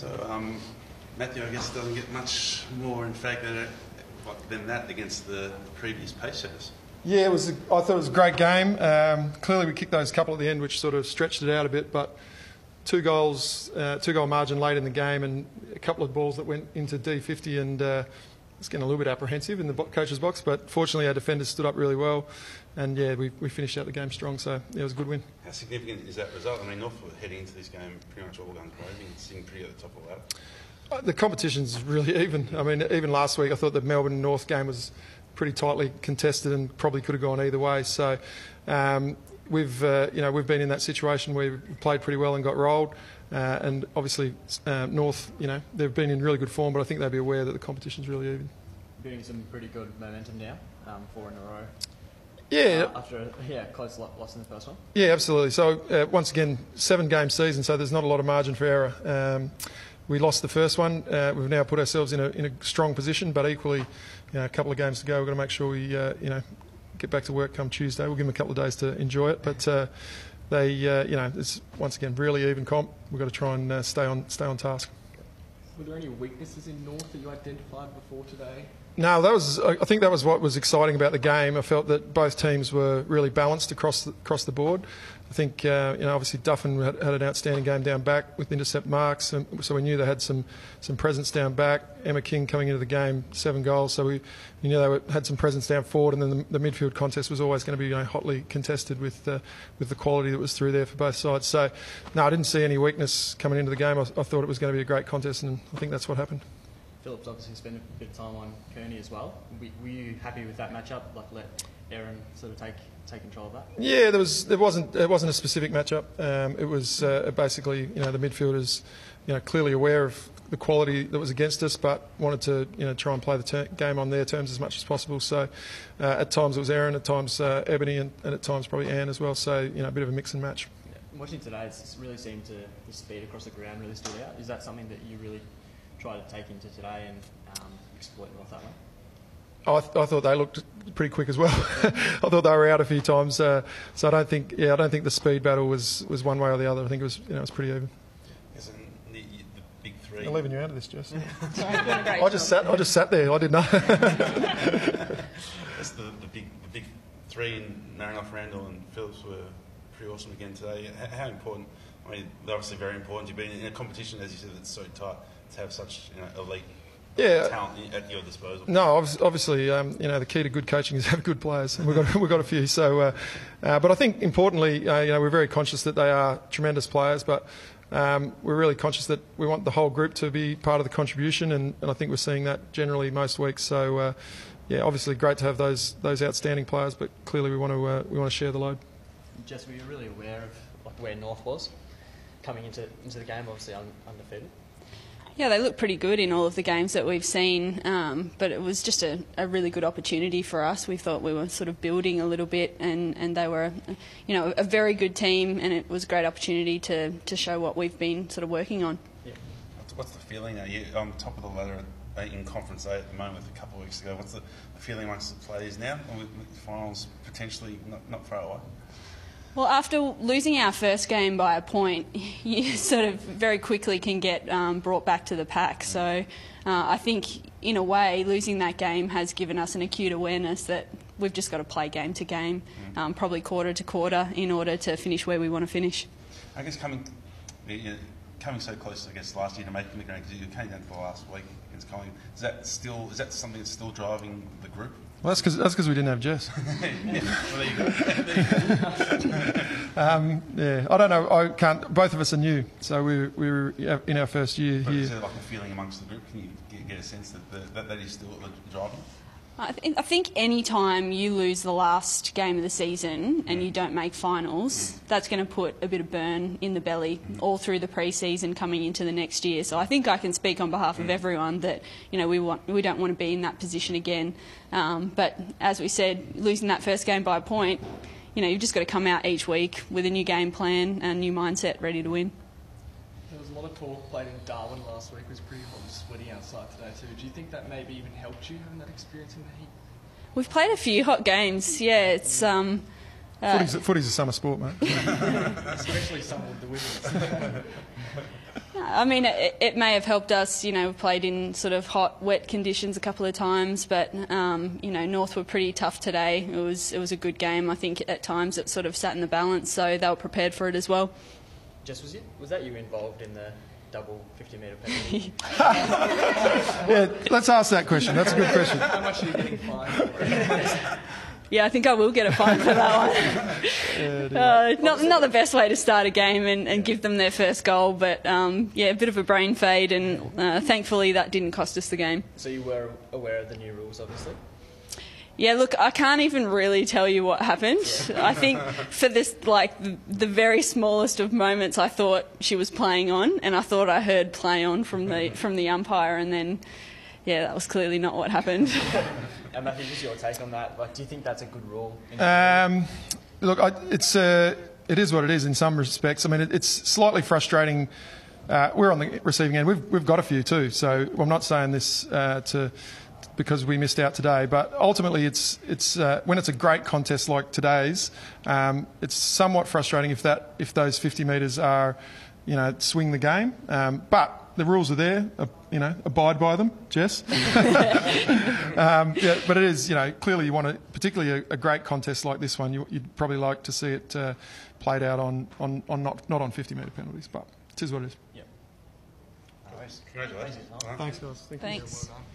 So, Matthew, I guess, doesn't get much more in fact than that against the previous pace setters. Yeah, I thought it was a great game. Clearly we kicked those couple at the end, which sort of stretched it out a bit, but two-goal margin late in the game and a couple of balls that went into D50 and it's getting a little bit apprehensive in the coach's box, but fortunately our defenders stood up really well and yeah, we finished out the game strong, so yeah, it was a good win. How significant is that result? I mean, North were heading into this game pretty much all guns blazing and sitting pretty at the top of the ladder. The competition's really even. I mean, even last week I thought the Melbourne North game was pretty tightly contested and probably could have gone either way. So we've been in that situation where we've played pretty well and got rolled. And obviously North, they've been in really good form, but I think they'll be aware that the competition's really even. Getting some pretty good momentum now, 4 in a row. Yeah. After a close loss in the first one. Yeah, absolutely. So once again, 7-game season, so there's not a lot of margin for error. We lost the first one. We've now put ourselves in a strong position, but equally, a couple of games to go. We've got to make sure we, get back to work come Tuesday. We'll give them a couple of days to enjoy it, but it's once again really even comp. We've got to try and stay on task. Were there any weaknesses in North that you identified before today? No, I think that was what was exciting about the game. I felt that both teams were really balanced across the board. I think, obviously Duffin had an outstanding game down back with intercept marks, so we knew they had some presence down back. Emma King coming into the game, 7 goals, so we knew they had some presence down forward, and then the midfield contest was always going to be hotly contested with the quality that was through there for both sides. So, no, I didn't see any weakness coming into the game. I thought it was going to be a great contest, and I think that's what happened. Phillips obviously spent a bit of time on Kearney as well. Were you happy with that matchup? Like let Aaron sort of take control of that? Yeah, there wasn't a specific matchup. It was basically the midfielders clearly aware of the quality that was against us, but wanted to try and play the game on their terms as much as possible. So at times it was Aaron, at times Ebony, and at times probably Anne as well. So a bit of a mix and match. Yeah. Watching today, it's really seemed the speed across the ground really stood out. Is that something that you really try to take into today and exploit North that way? I thought they looked pretty quick as well. I thought they were out a few times, so I don't think the speed battle was one way or the other. I think it was pretty even. Yes, and the big three. I'm leaving you out of this, Jess. I just sat there. I didn't know. That's the big three in Marinoff, Randall, and Phillips were pretty awesome again today. How important? I mean, they're obviously very important. You've been in a competition, as you said, that's so tight, to have such elite talent at your disposal. No, obviously, the key to good coaching is have good players, and we've got a few. So, but I think importantly, we're very conscious that they are tremendous players, but we're really conscious that we want the whole group to be part of the contribution, and I think we're seeing that generally most weeks. So, obviously, great to have those outstanding players, but clearly we want to share the load. Jess, were you really aware of where North was coming into the game? Obviously, undefeated. Yeah, they look pretty good in all of the games that we've seen, but it was just a really good opportunity for us. We thought we were sort of building a little bit, and they were, a very good team, and it was a great opportunity to show what we've been sort of working on. Yeah. What's the feeling now? You're on top of the ladder in Conference A at the moment a couple of weeks ago. What's the feeling amongst the players now, with finals potentially not far away? Well, after losing our first game by a point, you sort of very quickly can get brought back to the pack. So I think, in a way, losing that game has given us an acute awareness that we've just got to play game to game, probably quarter to quarter, in order to finish where we want to finish. I guess coming so close, I guess, last year to making the grade, because you came down for the last week against Collingwood, is that something that's still driving the group? Well, that's because we didn't have Jess. I don't know. I can't. Both of us are new, so we were in our first year here. Is there like a feeling amongst the group? Can you get a sense that is still driving? I think any time you lose the last game of the season and you don't make finals, that's going to put a bit of burn in the belly all through the pre-season coming into the next year. So I think I can speak on behalf of everyone that we don't want to be in that position again. But as we said, losing that first game by a point, you've just got to come out each week with a new game plan and a new mindset, ready to win. There was a lot of talk played in Darwin last week. It was pretty hot and sweaty outside today too. Do you think that maybe even helped you, having that experience in the heat? We've played a few hot games. Yeah, it's footy's a summer sport, mate. Especially some of the women's. I mean, it may have helped us. You know, we played in sort of hot, wet conditions a couple of times, but you know, North were pretty tough today. It was a good game. I think at times it sort of sat in the balance, so they were prepared for it as well. Jess, was that you involved in the double 50-metre penalty? Yeah, let's ask that question. That's a good question. How much are you getting fined for it? Yeah, I think I will get a fine for that one. Not the best way to start a game and give them their first goal, but yeah, a bit of a brain fade, and thankfully that didn't cost us the game. So you were aware of the new rules, obviously? Yeah, look, I can't even really tell you what happened. Yeah. I think for this, like, the very smallest of moments, I thought she was playing on, and I thought I heard play on from the umpire, and then, yeah, that was clearly not what happened. And Matthew, just your take on that. Like, do you think that's a good rule? Look, it is what it is in some respects. I mean, it's slightly frustrating. We're on the receiving end. We've got a few too. So I'm not saying this because we missed out today, but ultimately it's when it's a great contest like today's, it's somewhat frustrating if those 50 metres are, you know, swing the game. But the rules are there, you know, abide by them, Jess. Yeah, but it is, you know, clearly you want to, particularly a great contest like this one, you'd probably like to see it played out on not on 50-metre penalties, but it is what it is. Yep. Congratulations. Thanks, guys. Thanks. Well done.